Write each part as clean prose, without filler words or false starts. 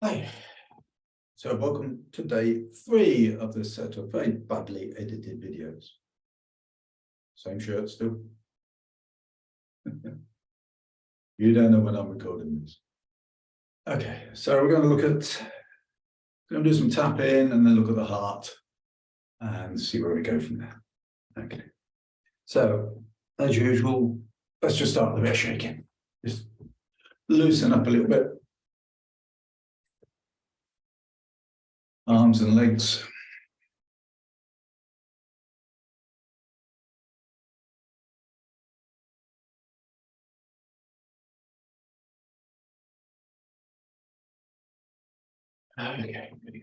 Hi, so welcome to day 3 of this set of very badly edited videos. Same shirt still. You don't know when I'm recording this. Okay, so we're going to look at, going to do some tapping and then look at the heart and see where we go from there. Okay, so as usual, let's just start with a bit of shaking. Just loosen up a little bit. Arms and legs. Okay, good.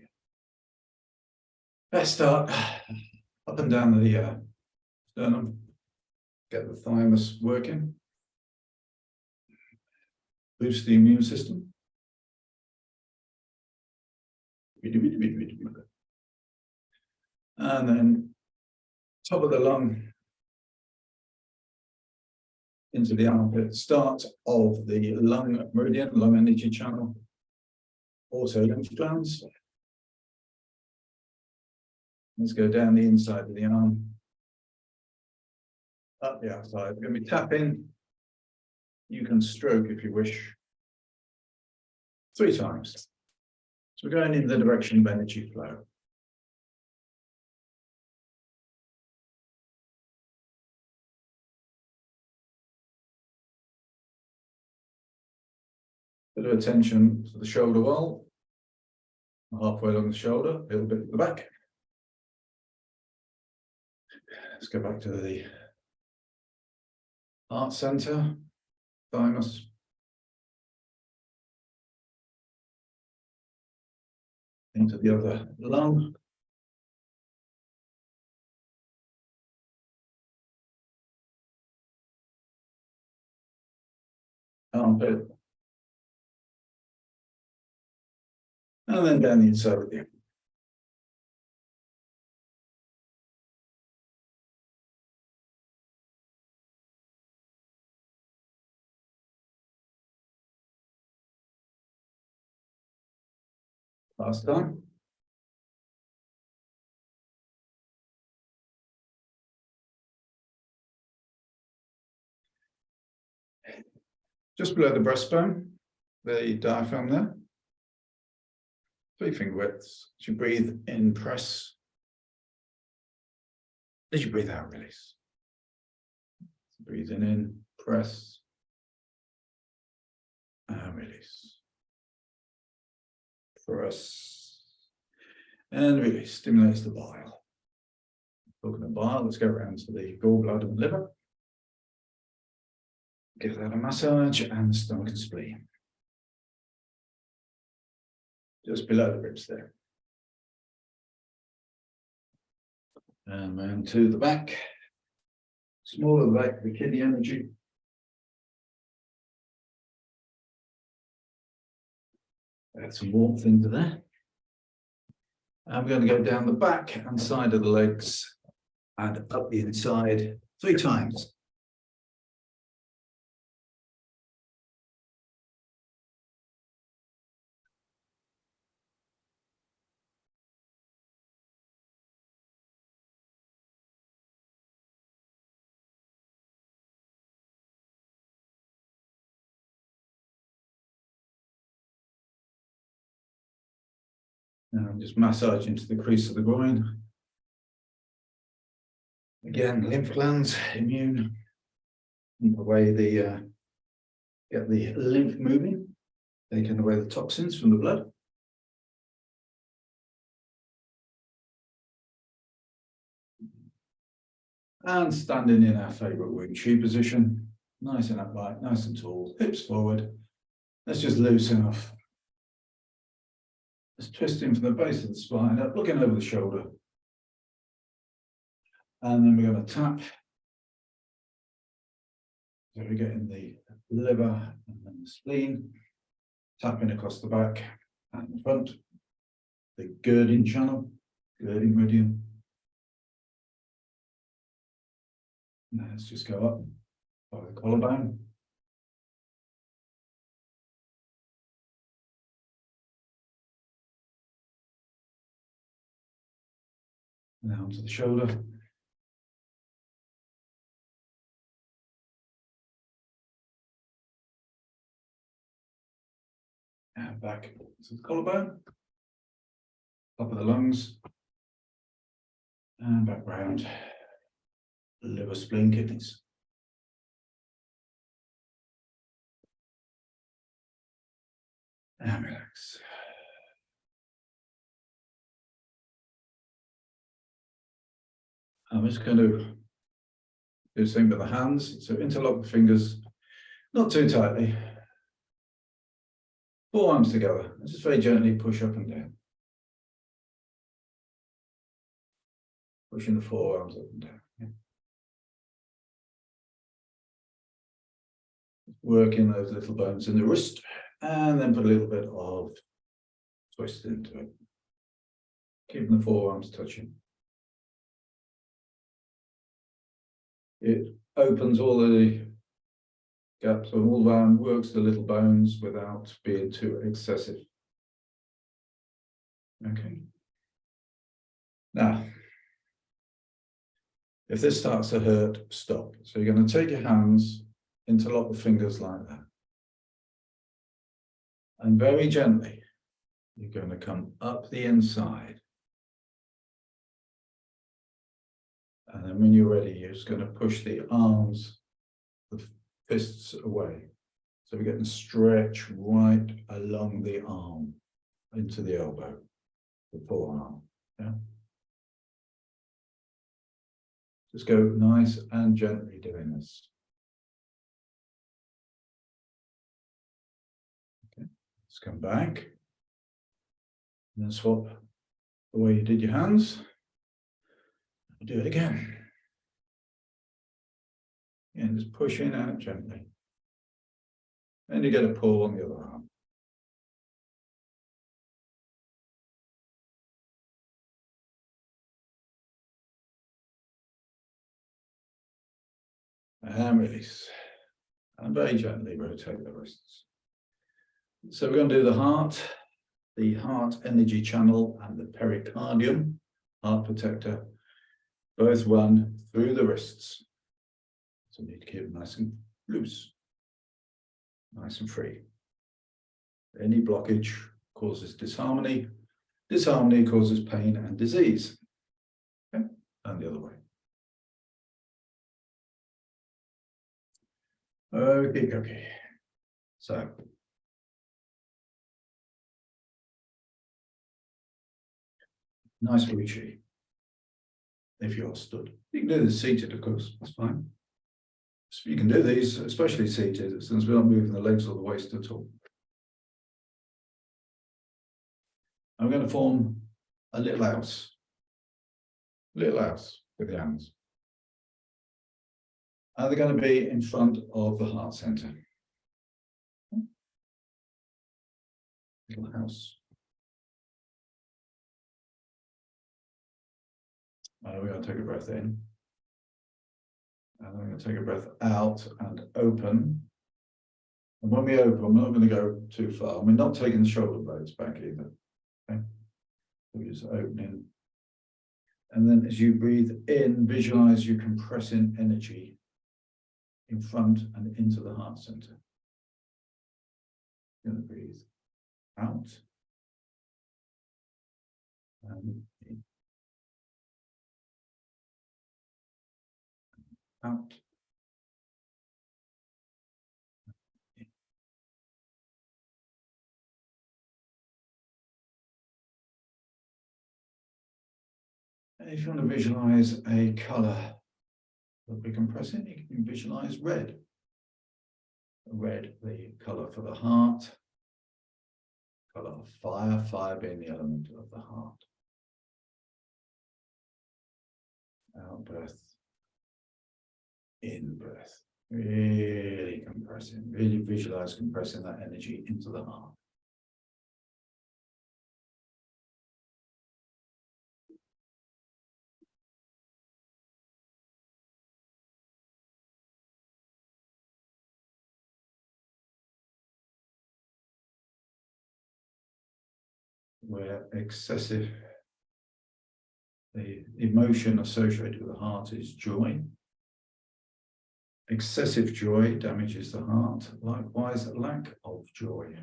Let's start up and down the sternum. Get the thymus working. Boost the immune system. And then top of the lung into the armpit, start of the lung meridian, lung energy channel, also lymph glands. Let's go down the inside of the arm, up the outside. We're going to be tapping. You can stroke if you wish, 3 times. So we're going in the direction of energy flow. Bit of attention to the shoulder wall, halfway along the shoulder, a little bit at the back. Let's go back to the heart center, thymus. Into the other lung. Armpit. And then down the inside of the arm. Last time. Just below the breastbone, the diaphragm there. 3 finger widths. As you breathe in, press. As you breathe out, release. Breathing in, press. And release. Press. And release. Stimulates the bile. Talking of bile, let's go around to the gallbladder and liver. Give that a massage and the stomach and spleen. Just below the ribs there. And round to the back. Smaller the back, the kidney energy. Add some warmth into there. And we're going to go down the back and side of the legs and up the inside 3 times. And just massage into the crease of the groin. Again, lymph glands, immune, keep away the, get the lymph moving, taking away the toxins from the blood. And standing in our favorite wing chute position, nice and upright, nice and tall, hips forward. Let's just loosen off. Just twisting from the base of the spine up, looking over the shoulder. And then we're going to tap. So we're getting the liver and then the spleen, tapping across the back and the front, the girding channel, girding meridian. Now let's just go up by the collarbone. Down to the shoulder. And back to the collarbone. Top of the lungs. And back round. Liver, spleen, kidneys. And relax. I'm just going to do the same with the hands. So interlock the fingers, not too tightly. Forearms together. And just very gently push up and down. Pushing the forearms up and down. Yeah. Working those little bones in the wrist, and then put a little bit of twist into it. Keeping the forearms touching. It opens all the gaps and all around, works the little bones without being too excessive. Okay. Now, if this starts to hurt, stop. So you're going to take your hands, interlock the fingers like that. And very gently, you're going to come up the inside. And then when you're ready, you're just going to push the arms, the fists away. So we're getting a stretch right along the arm into the elbow, the forearm. Yeah. Just go nice and gently doing this. Okay. Let's come back. And then swap the way you did your hands. Do it again. And just push in out gently. And you get a pull on the other arm. And release. And very gently rotate the wrists. So we're going to do the heart energy channel and the pericardium, heart protector, both run through the wrists. So we need to keep it nice and loose, nice and free. Any blockage causes disharmony. Disharmony causes pain and disease. Okay? And the other way. Okay. So, nice Ruchi. If you're stood, you can do this seated, of course, that's fine. So you can do these, especially seated, since we're not moving the legs or the waist at all. I'm going to form a little house with the hands. And they're going to be in front of the heart center. Little house. We're going to take a breath in. And we're going to take a breath out and open. And when we open, we're not going to go too far. We're not taking the shoulder blades back either. Okay? We're just opening. And then as you breathe in, visualize you compressing energy in front and into the heart center. You're going to breathe out. And in. Out. In. And if you want to visualize a color that we're compressing, you can visualize red. Red, the color for the heart. Color of fire, fire being the element of the heart. Out breath. In breath. Really compressing, really visualize compressing that energy into the heart. Where excessive The emotion associated with the heart is joy. Excessive joy damages the heart. Likewise, lack of joy.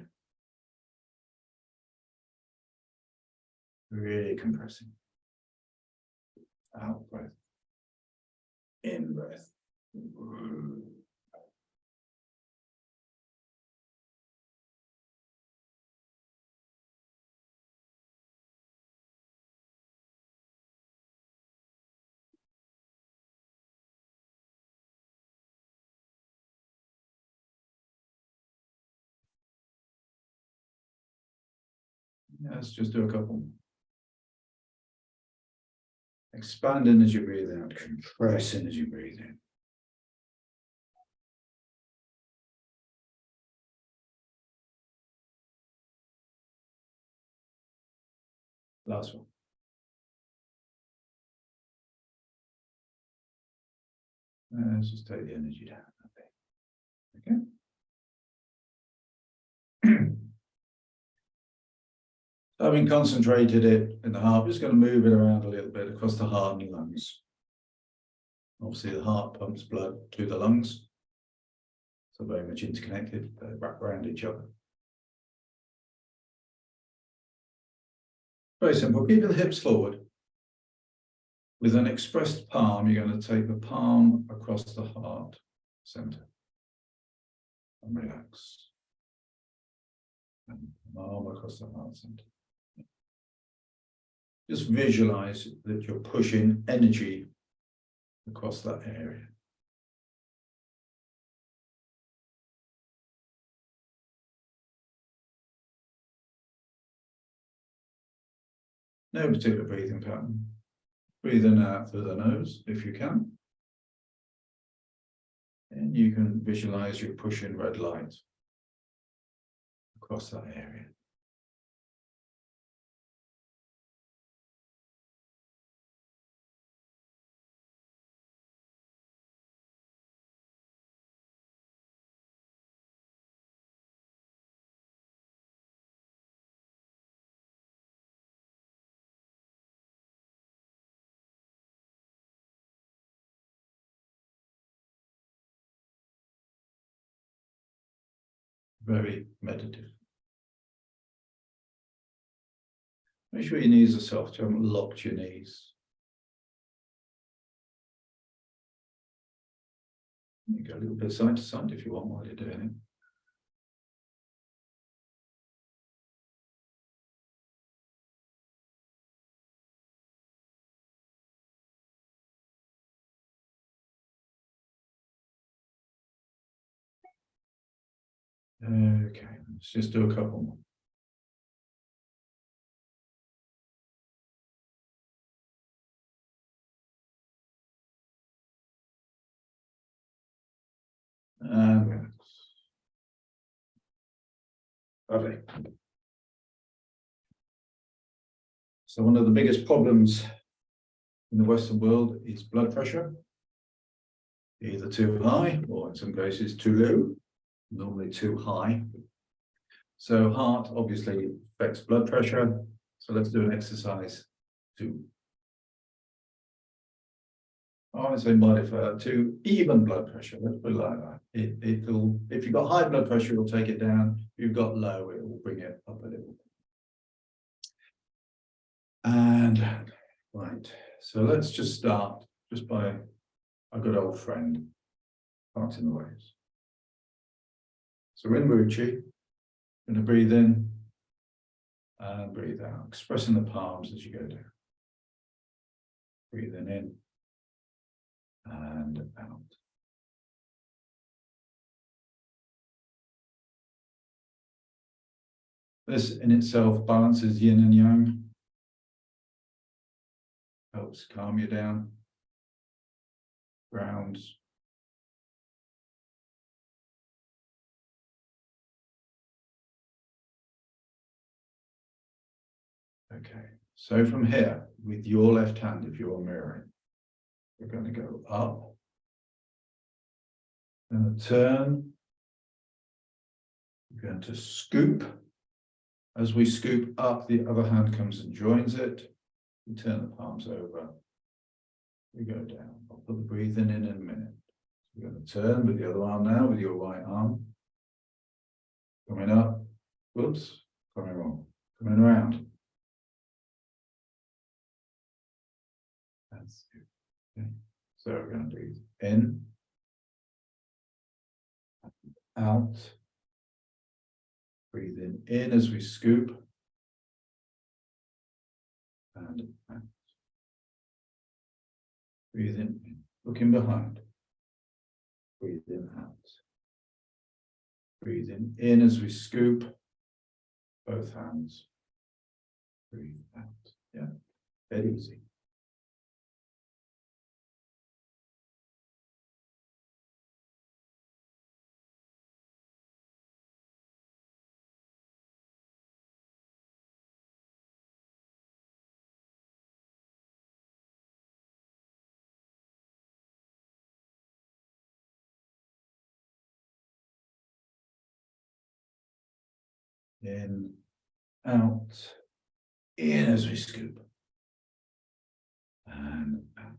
Really compressing. Out breath. In breath. Let's just do a couple. Expanding as you breathe out, compressing as you breathe in. Last one. Let's just take the energy down a bit. Okay. Having concentrated it in the heart, we're just going to move it around a little bit across the heart and the lungs. Obviously, the heart pumps blood to the lungs, so very much interconnected, they wrap around each other. Very simple. Keep the hips forward. With an expressed palm, you're going to take the palm across the heart center and relax. And arm across the heart center. Just visualize that you're pushing energy across that area. No particular breathing pattern. Breathe in and out through the nose if you can. And you can visualize you're pushing red light across that area. Very meditative. Make sure your knees are soft. You haven't locked your knees. You go a little bit side to side if you want while you're doing it. Okay, let's just do a couple more. And relax. Lovely. So one of the biggest problems in the Western world is blood pressure. Either too high or in some cases too low, normally too high. So heart obviously affects blood pressure. So let's do an exercise I want to say modify to even blood pressure. Let's put it like that. It'll, if you've got high blood pressure, it'll take it down. If you've got low, it will bring it up a little. And right, so let's just start just by a good old friend, parting the waves. So in Wuchi, going to breathe in and breathe out, expressing the palms as you go down. Breathing in and out. This in itself balances yin and yang, helps calm you down, grounds. Okay, so from here, with your left hand, if you're mirroring, we're going to go up, going to turn, we're going to scoop. As we scoop up, the other hand comes and joins it. We turn the palms over. We go down. I'll put the breathing in a minute. We're going to turn with the other arm now, with your right arm. Coming up. Whoops. Coming wrong. Coming around. That's it. Okay. So we're going to do in, out. Breathing in as we scoop. And out. Breathing in. Looking behind. Breathing out. Breathing in as we scoop. Both hands. Breathe out. Yeah, very easy. In, out, in as we scoop. And out.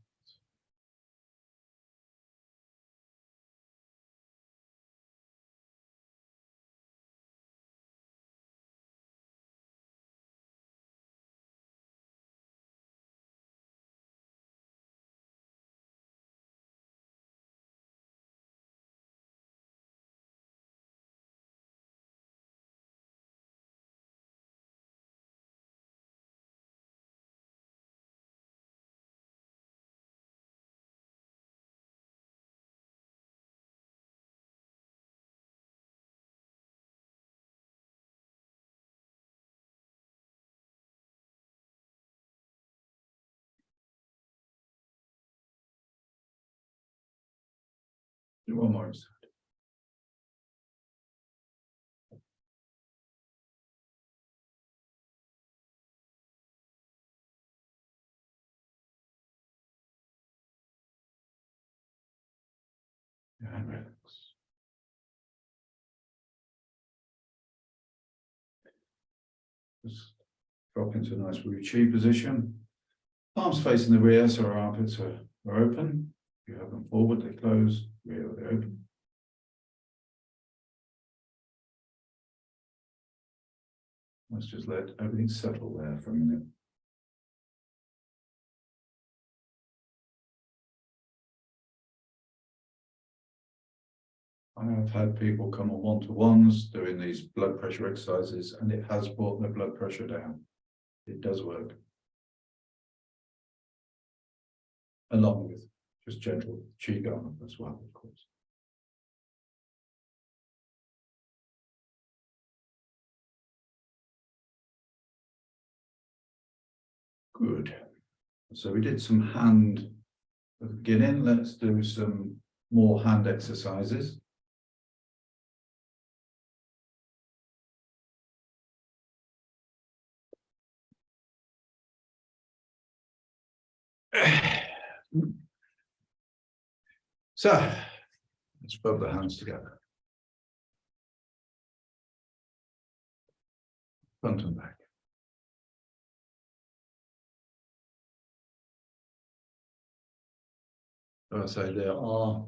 Do one more side. And relax. Just drop into a nice Wu Chi position. Palms facing the rear, so our armpits are open. If you have them forward, they close. Rear, they open. Let's just let everything settle there for a minute. I have had people come on one-to-ones doing these blood pressure exercises, and it has brought their blood pressure down. It does work. Along with just gentle Qigong as well, of course. Good. So we did some hand at the beginning. Let's do some more hand exercises. So let's rub the hands together. Front and back. So I say there are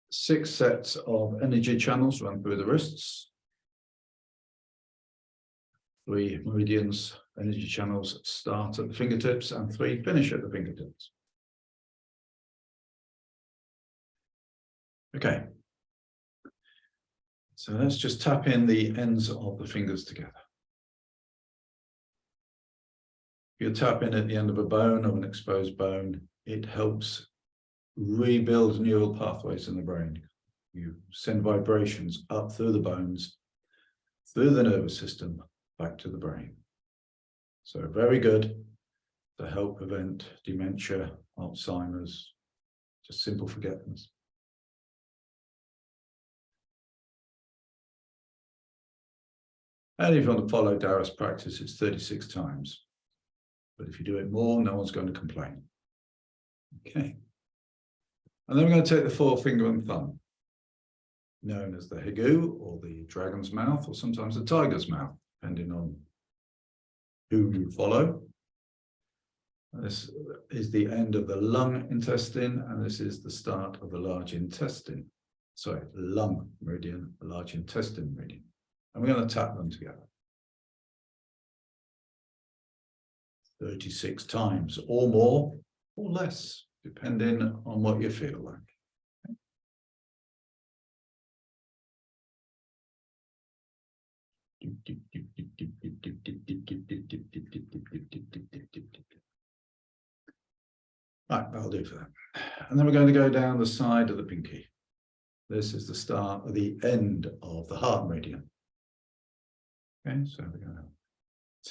6 sets of energy channels run through the wrists. 3 meridians, energy channels start at the fingertips, and 3 finish at the fingertips. Okay. So let's just tap in the ends of the fingers together. If you tap in at the end of a bone or an exposed bone, it helps rebuild neural pathways in the brain. You send vibrations up through the bones, through the nervous system, back to the brain. So very good to help prevent dementia, Alzheimer's, just simple forgetfulness. And if you want to follow Dara's practice, it's 36 times. But if you do it more, no one's going to complain. Okay. And then we're going to take the forefinger and thumb, known as the Hegu, or the dragon's mouth, or sometimes the tiger's mouth, depending on who you follow. This is the end of the lung intestine, and this is the start of the large intestine. Sorry, lung meridian, the large intestine meridian. And we're going to tap them together 36 times or more or less, depending on what you feel like. Right, that'll do for that. And then we're going to go down the side of the pinky. This is the start of the end of the heart meridian. Okay, so we're going to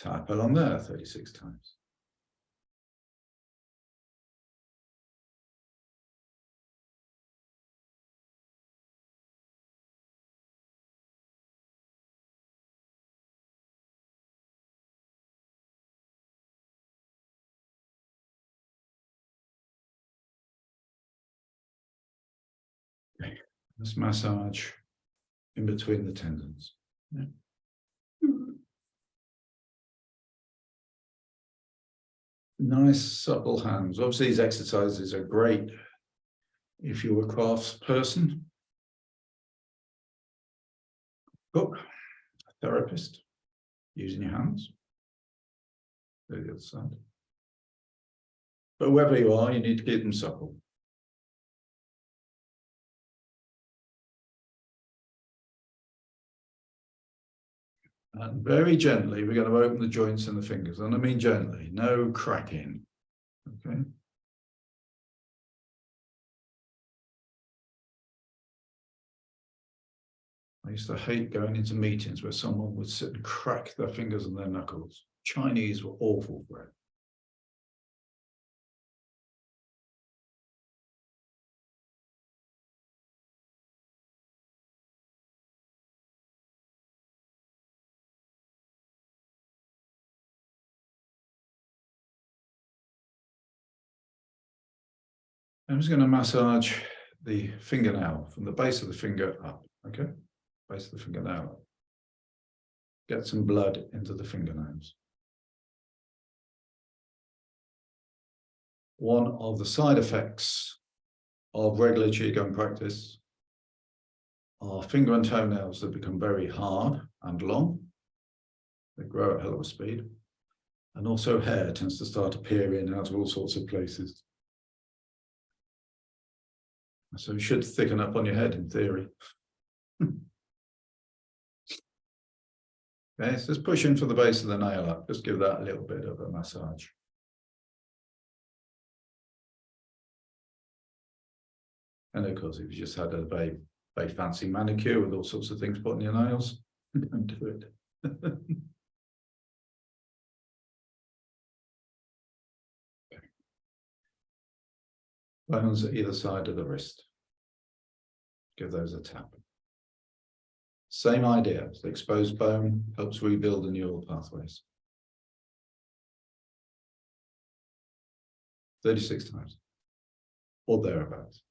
tap along there 36 times. Okay. Let's massage in between the tendons. Yeah. Nice supple hands. Obviously, these exercises are great if you're a craftsperson, cook, a therapist, using your hands. Go to the other side. But wherever you are, you need to keep them supple. And very gently, we're going to open the joints in the fingers. And I mean gently, no cracking. Okay. I used to hate going into meetings where someone would sit and crack their fingers and their knuckles. Chinese were awful for it. I'm just going to massage the fingernail from the base of the finger up, okay? Base of the fingernail up. Get some blood into the fingernails. One of the side effects of regular Qigong practice are finger and toenails that become very hard and long. They grow at a hell of a speed. And also hair tends to start appearing out of all sorts of places. So you should thicken up on your head in theory. Okay, so just push in from the base of the nail up. Just give that a little bit of a massage. And of course, if you just had a very, very fancy manicure with all sorts of things put on your nails, don't do it. Okay. Bones at either side of the wrist. Give those a tap. Same idea. The exposed bone helps rebuild the neural pathways. 36 times. Or thereabouts.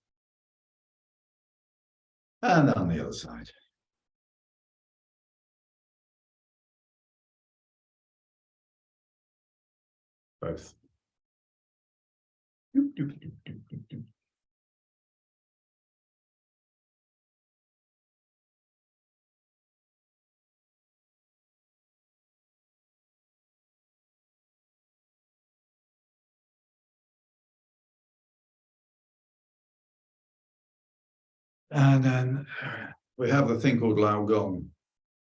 And on the other side. Both. And then we have the thing called Lao Gong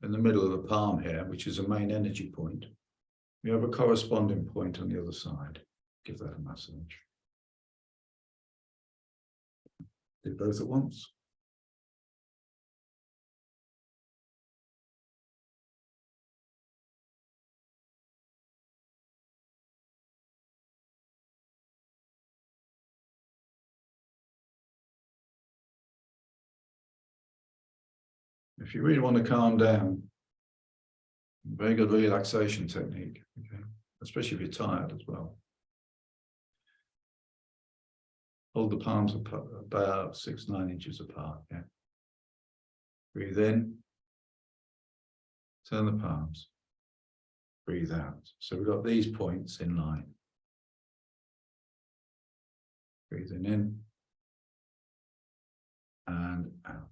in the middle of the palm here, which is a main energy point. We have a corresponding point on the other side. Give that a massage. Do both at once. If you really want to calm down, very good relaxation technique, okay? Especially if you're tired as well. Hold the palms apart, about 6-9 inches apart. Yeah. Breathe in. Turn the palms. Breathe out. So we've got these points in line. Breathing in and out.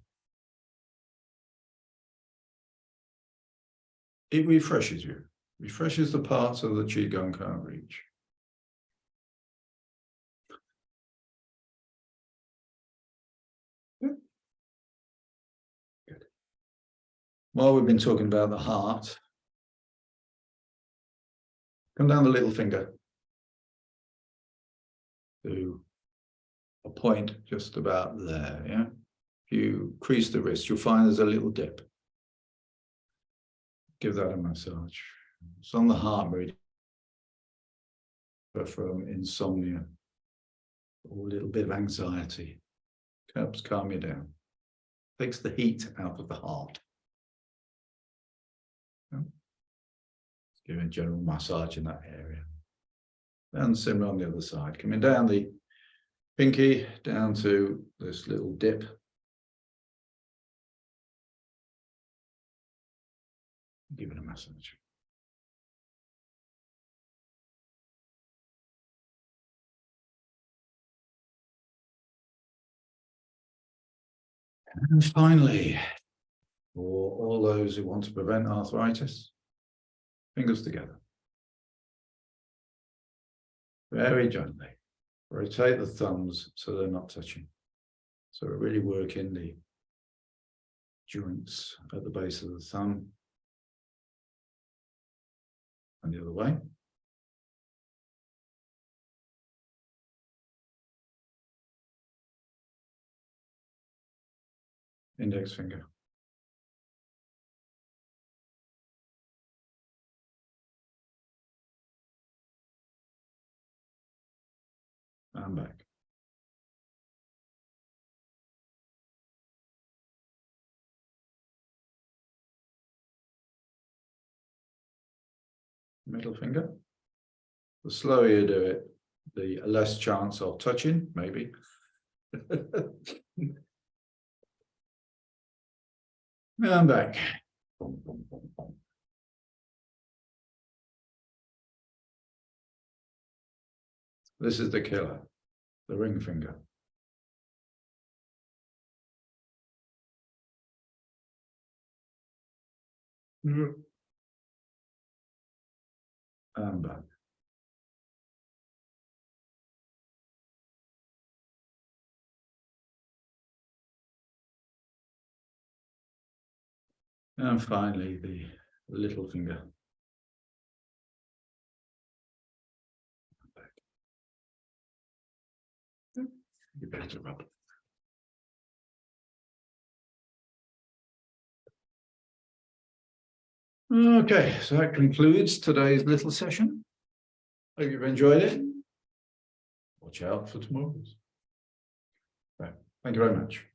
It refreshes you, refreshes the parts of the Qigong can't reach. Good. While we've been talking about the heart, come down the little finger to a point just about there, yeah? If you crease the wrist, you'll find there's a little dip. Give that a massage. It's on the heart meridian from insomnia or a little bit of anxiety. Helps calm you down. Takes the heat out of the heart. Let's give a general massage in that area. And similar on the other side. Coming down the pinky, down to this little dip. Give it a massage. And finally, for all those who want to prevent arthritis, fingers together. Very gently. Rotate the thumbs so they're not touching. So we're really working the joints at the base of the thumb. And the other way. Index finger. And back. Middle finger. The slower you do it, the less chance of touching, maybe. And back. This is the killer, the ring finger. And back. And finally, the little finger. You better rub. Okay, so that concludes today's little session. Hope you've enjoyed it. Watch out for tomorrow's. Right. Thank you very much.